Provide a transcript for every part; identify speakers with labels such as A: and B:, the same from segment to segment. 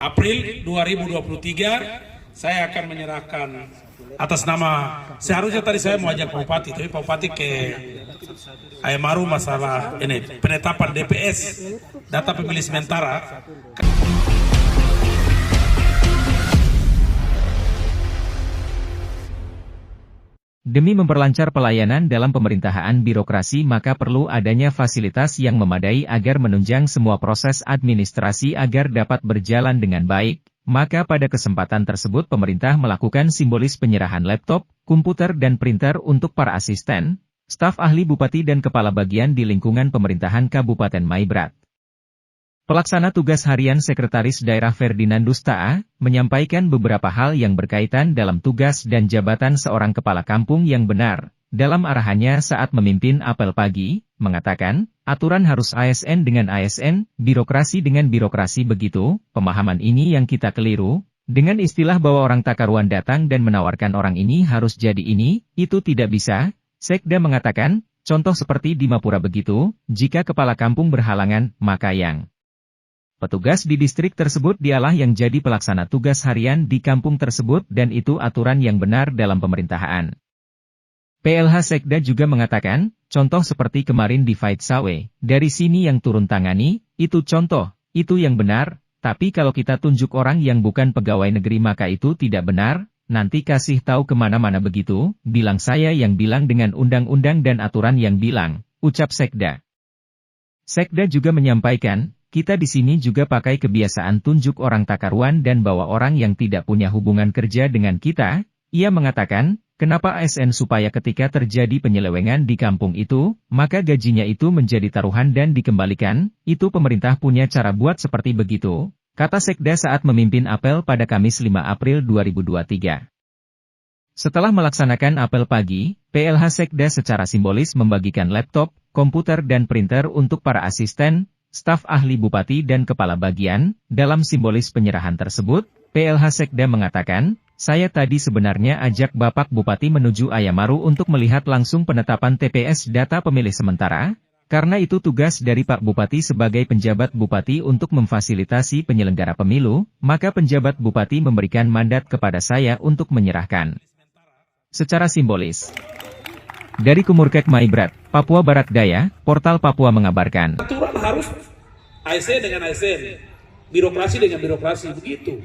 A: April 2023 saya akan menyerahkan atas nama, seharusnya tadi saya mau ajak Pak Bupati, tapi Pak Bupati ke Ayamaru masalah ini penetapan DPS, data pemilih sementara.
B: Demi memperlancar pelayanan dalam pemerintahan birokrasi, maka perlu adanya fasilitas yang memadai agar menunjang semua proses administrasi agar dapat berjalan dengan baik. Maka pada kesempatan tersebut pemerintah melakukan simbolis penyerahan laptop, komputer dan printer untuk para asisten, staf ahli bupati dan kepala bagian di lingkungan pemerintahan Kabupaten Maibrat. Pelaksana tugas harian Sekretaris Daerah Ferdinandus Ta'a menyampaikan beberapa hal yang berkaitan dalam tugas dan jabatan seorang kepala kampung yang benar. Dalam arahannya saat memimpin apel pagi, mengatakan, aturan harus ASN dengan ASN, birokrasi dengan birokrasi begitu, pemahaman ini yang kita keliru. Dengan istilah bahwa orang takaruan datang dan menawarkan orang ini harus jadi ini, itu tidak bisa. Sekda mengatakan, contoh seperti di Mapura begitu, jika kepala kampung berhalangan, maka yang petugas di distrik tersebut dialah yang jadi pelaksana tugas harian di kampung tersebut dan itu aturan yang benar dalam pemerintahan. PLH Sekda juga mengatakan, contoh seperti kemarin di Fight Sawe, dari sini yang turun tangani, itu contoh, itu yang benar, tapi kalau kita tunjuk orang yang bukan pegawai negeri maka itu tidak benar, nanti kasih tahu kemana-mana begitu, bilang saya yang bilang dengan undang-undang dan aturan yang bilang, ucap Sekda. Sekda juga menyampaikan, kita di sini juga pakai kebiasaan tunjuk orang takaruan dan bawa orang yang tidak punya hubungan kerja dengan kita. Ia mengatakan, kenapa ASN supaya ketika terjadi penyelewengan di kampung itu, maka gajinya itu menjadi taruhan dan dikembalikan, itu pemerintah punya cara buat seperti begitu, kata Sekda saat memimpin apel pada Kamis 5 April 2023. Setelah melaksanakan apel pagi, PLH Sekda secara simbolis membagikan laptop, komputer dan printer untuk para asisten, staf ahli bupati dan kepala bagian. Dalam simbolis penyerahan tersebut, PLH Sekda mengatakan, saya tadi sebenarnya ajak Bapak Bupati menuju Ayamaru untuk melihat langsung penetapan TPS data pemilih sementara, karena itu tugas dari Pak Bupati sebagai penjabat Bupati untuk memfasilitasi penyelenggara pemilu, maka penjabat Bupati memberikan mandat kepada saya untuk menyerahkan. Secara simbolis. Dari Kumurkek Maibrat, Papua Barat Daya, Portal Papua mengabarkan.
A: Aturan harus ASN dengan ASN, birokrasi dengan birokrasi, begitu.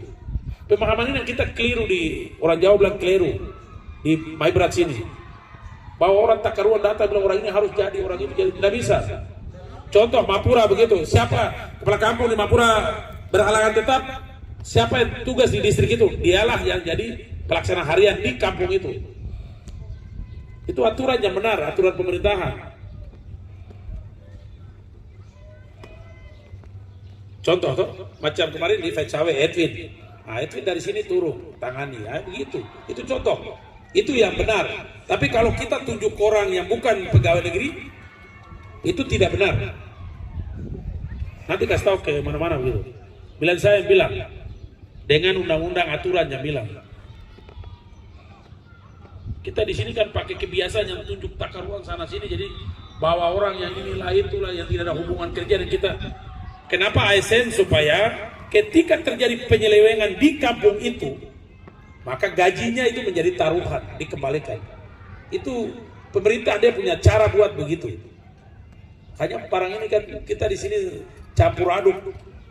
A: Pemahaman ini yang kita keliru di, orang Jawa bilang keliru, di Maibrat sini. Bahwa orang takaruan data bilang orang ini harus jadi, orang ini jadi, tidak bisa. Contoh Mapura begitu, siapa kepala kampung di Mapura berhalangan tetap, siapa yang tugas di distrik itu, dialah yang jadi pelaksana harian di kampung itu. Itu aturan yang benar, aturan pemerintahan. Contoh tuh, macam kemarin di Fecawe, Edwin. Nah, Edwin dari sini turun, tangani, ya, begitu. Itu contoh. Itu yang benar. Tapi kalau kita tunjuk orang yang bukan pegawai negeri, itu tidak benar. Nanti kasih tahu ke mana-mana begitu. Bilang saya yang bilang, dengan undang-undang aturan yang bilang. Kita di sini kan pakai kebiasaan yang tunjuk takaruan sana sini, jadi bawa orang yang inilah itulah yang tidak ada hubungan kerja dan kita. Kenapa ASN? Supaya ketika terjadi penyelewengan di kampung itu, maka gajinya itu menjadi taruhan, dikembalikan. Itu pemerintah dia punya cara buat begitu. Hanya barang ini kan kita di sini campur aduk,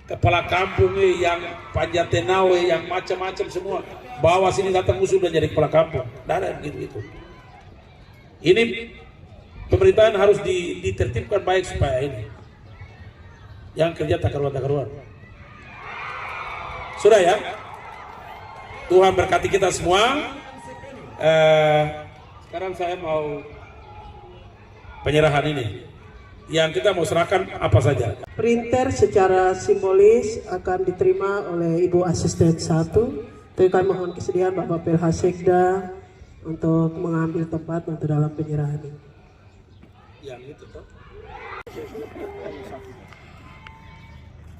A: kepala kampung yang panjatenawe, yang macam-macam semua. Bawa sini datang usul dan jadi kepala kampung. Tidak ada gitu-gitu. Ini pemerintahan harus ditertibkan baik supaya ini. Yang kerja takaruan-takaruan. Sudah ya? Tuhan berkati kita semua. Sekarang saya mau penyerahan ini. Yang kita mau serahkan apa saja.
C: Printer secara simbolis akan diterima oleh Ibu Asisten 1. Tapi kami mohon kesediaan Bapak PLH Sekda untuk mengambil tempat untuk dalam penyerahan ini.
A: Yang itu toh.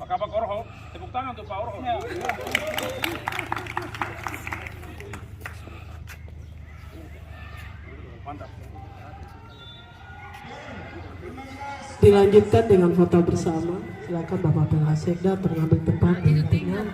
A: Pak Kabak Orho, tepuk tangan untuk Pak Orho. Mantap.
C: Dilanjutkan dengan foto bersama. Silakan Bapak PLH Sekda untuk mengambil tempat di tinggal.